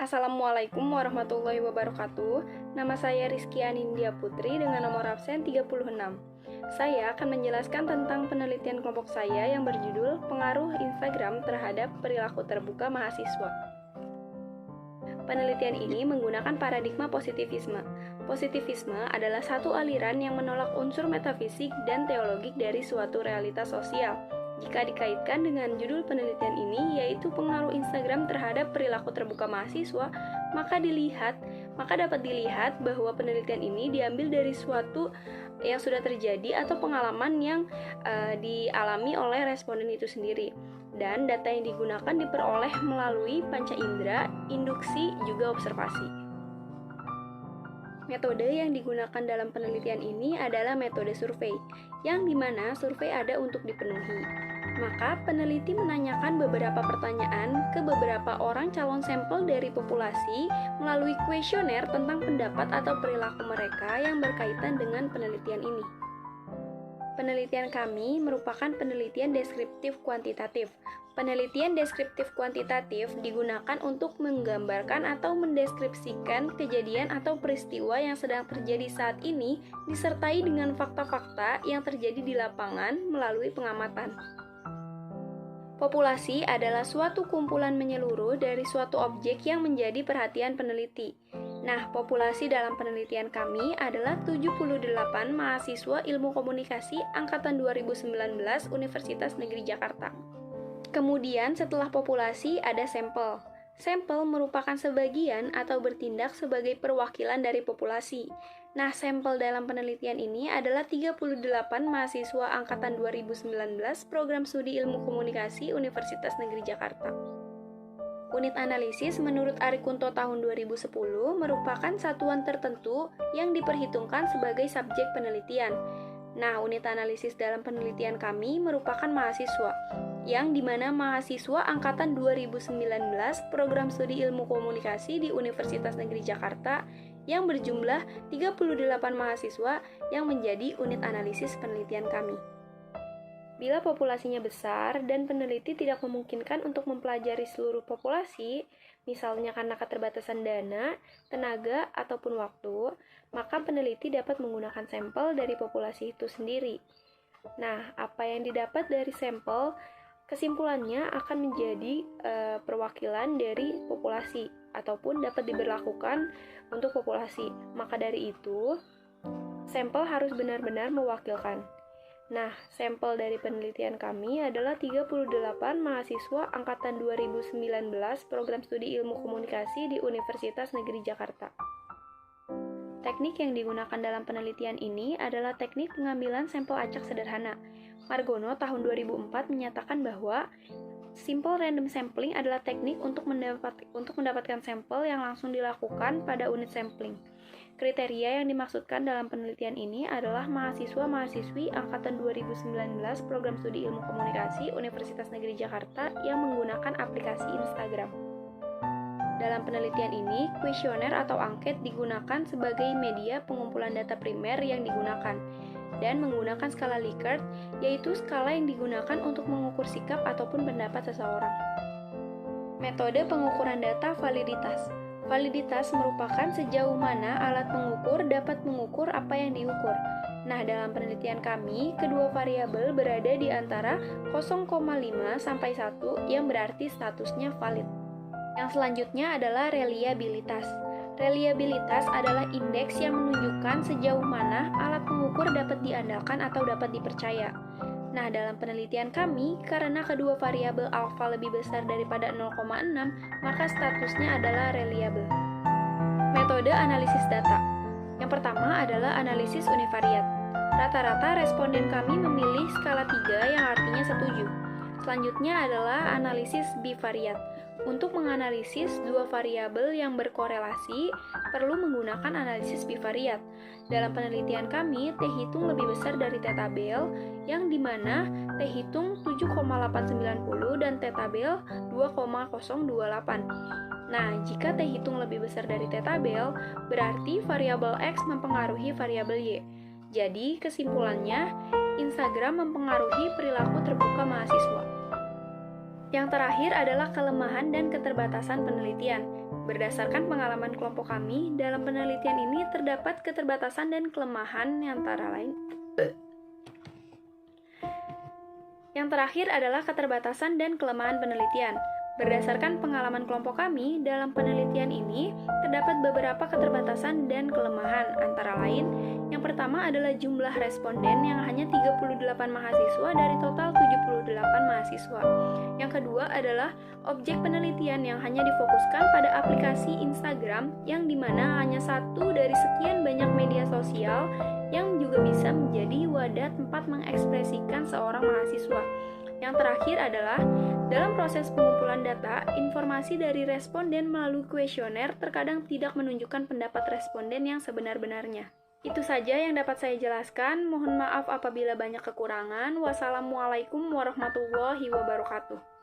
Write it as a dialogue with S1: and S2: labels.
S1: Assalamualaikum warahmatullahi wabarakatuh. Nama saya Rizky Anindya Putri dengan nomor absen 36. Saya akan menjelaskan tentang penelitian kelompok saya yang berjudul Pengaruh Instagram terhadap Perilaku Terbuka Mahasiswa. Penelitian ini menggunakan paradigma positivisme. Positivisme adalah satu aliran yang menolak unsur metafisik dan teologik dari suatu realitas sosial. Jika dikaitkan dengan judul penelitian ini, yaitu pengaruh Instagram terhadap perilaku terbuka mahasiswa, maka dapat dilihat bahwa penelitian ini diambil dari suatu yang sudah terjadi atau pengalaman yang dialami oleh responden itu sendiri. Dan data yang digunakan diperoleh melalui panca indera, induksi, juga observasi. Metode yang digunakan dalam penelitian ini adalah metode survei, yang dimana survei ada untuk dipenuhi. Maka peneliti menanyakan beberapa pertanyaan ke beberapa orang calon sampel dari populasi melalui kuesioner tentang pendapat atau perilaku mereka yang berkaitan dengan penelitian ini. Penelitian kami merupakan penelitian deskriptif kuantitatif. Penelitian deskriptif kuantitatif digunakan untuk menggambarkan atau mendeskripsikan kejadian atau peristiwa yang sedang terjadi saat ini disertai dengan fakta-fakta yang terjadi di lapangan melalui pengamatan. Populasi adalah suatu kumpulan menyeluruh dari suatu objek yang menjadi perhatian peneliti. Nah, populasi dalam penelitian kami adalah 78 mahasiswa Ilmu Komunikasi angkatan 2019 Universitas Negeri Jakarta. Kemudian setelah populasi ada sampel. Sampel merupakan sebagian atau bertindak sebagai perwakilan dari populasi. Nah, sampel dalam penelitian ini adalah 38 mahasiswa angkatan 2019 Program Studi Ilmu Komunikasi Universitas Negeri Jakarta. Unit analisis menurut Arikunto tahun 2010 merupakan satuan tertentu yang diperhitungkan sebagai subjek penelitian. Nah, unit analisis dalam penelitian kami merupakan mahasiswa, yang dimana mahasiswa angkatan 2019 Program Studi Ilmu Komunikasi di Universitas Negeri Jakarta yang berjumlah 38 mahasiswa yang menjadi unit analisis penelitian kami. Bila populasinya besar dan peneliti tidak memungkinkan untuk mempelajari seluruh populasi, misalnya karena keterbatasan dana, tenaga, ataupun waktu, maka peneliti dapat menggunakan sampel dari populasi itu sendiri. Nah, apa yang didapat dari sampel, kesimpulannya akan menjadi perwakilan dari populasi ataupun dapat diberlakukan untuk populasi. Maka dari itu, sampel harus benar-benar mewakilkan. Nah, sampel dari penelitian kami adalah 38 mahasiswa angkatan 2019 Program Studi Ilmu Komunikasi di Universitas Negeri Jakarta. Teknik yang digunakan dalam penelitian ini adalah teknik pengambilan sampel acak sederhana. Margono tahun 2004 menyatakan bahwa simple random sampling adalah teknik untuk mendapatkan sampel yang langsung dilakukan pada unit sampling. Kriteria yang dimaksudkan dalam penelitian ini adalah mahasiswa-mahasiswi angkatan 2019 Program Studi Ilmu Komunikasi Universitas Negeri Jakarta yang menggunakan aplikasi Instagram. Dalam penelitian ini, kuesioner atau angket digunakan sebagai media pengumpulan data primer yang digunakan dan menggunakan skala Likert, yaitu skala yang digunakan untuk mengukur sikap ataupun pendapat seseorang. Metode pengukuran data validitas. Validitas merupakan sejauh mana alat pengukur dapat mengukur apa yang diukur. Nah, dalam penelitian kami, kedua variabel berada di antara 0,5 sampai 1 yang berarti statusnya valid. Yang selanjutnya adalah reliabilitas. Reliabilitas adalah indeks yang menunjukkan sejauh mana alat pengukur dapat diandalkan atau dapat dipercaya. Nah, dalam penelitian kami, karena kedua variabel alfa lebih besar daripada 0,6, maka statusnya adalah reliable. Metode analisis data. Yang pertama adalah analisis univariat. Rata-rata responden kami memilih skala 3 yang artinya setuju. Selanjutnya adalah analisis bivariat. Untuk menganalisis dua variabel yang berkorelasi, perlu menggunakan analisis bivariat. Dalam penelitian kami, T hitung lebih besar dari T tabel, yang dimana T hitung 7,890 dan T tabel 2,028. Nah, jika T hitung lebih besar dari T tabel, berarti variabel X mempengaruhi variabel Y. Jadi, kesimpulannya, Instagram mempengaruhi perilaku terbuka mahasiswa. Yang terakhir adalah kelemahan dan keterbatasan penelitian. Berdasarkan pengalaman kelompok kami, dalam penelitian ini terdapat keterbatasan dan kelemahan Yang terakhir adalah keterbatasan dan kelemahan penelitian. Berdasarkan pengalaman kelompok kami, dalam penelitian ini terdapat beberapa keterbatasan dan kelemahan, antara lain, yang pertama adalah jumlah responden yang hanya 38 mahasiswa dari total 78 mahasiswa. Yang kedua adalah objek penelitian yang hanya difokuskan pada aplikasi Instagram, yang dimana hanya satu dari sekian banyak media sosial yang juga bisa menjadi wadah tempat mengekspresikan seorang mahasiswa. Yang terakhir adalah, dalam proses pengumpulan data, informasi dari responden melalui kuesioner terkadang tidak menunjukkan pendapat responden yang sebenar-benarnya. Itu saja yang dapat saya jelaskan. Mohon maaf apabila banyak kekurangan. Wassalamualaikum warahmatullahi wabarakatuh.